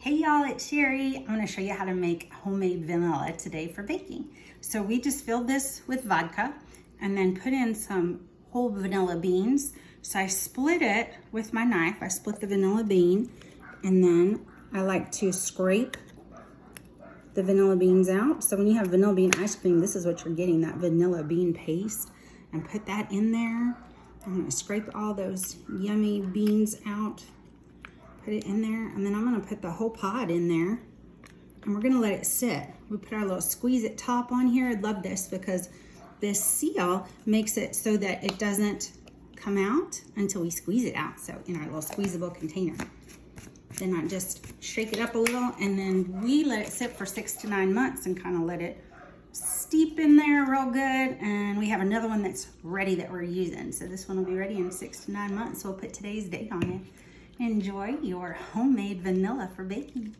Hey y'all, it's Sherry. I'm going to show you how to make homemade vanilla today for baking. So we just filled this with vodka and then put in some whole vanilla beans. So I split it with my knife. I split the vanilla bean and then I like to scrape the vanilla beans out. So when you have vanilla bean ice cream, this is what you're getting, that vanilla bean paste. And put that in there. I'm going to scrape all those yummy beans out. Put it in there, and then I'm gonna put the whole pod in there, and we're gonna let it sit. We put our little Squeeze-It top on here. I love this because this seal makes it so that it doesn't come out until we squeeze it out. So in our little squeezable container. Then I just shake it up a little, and then we let it sit for 6 to 9 months and kind of let it steep in there real good. And we have another one that's ready that we're using. So this one will be ready in 6 to 9 months. So we'll put today's date on it. Enjoy your homemade vanilla for baking.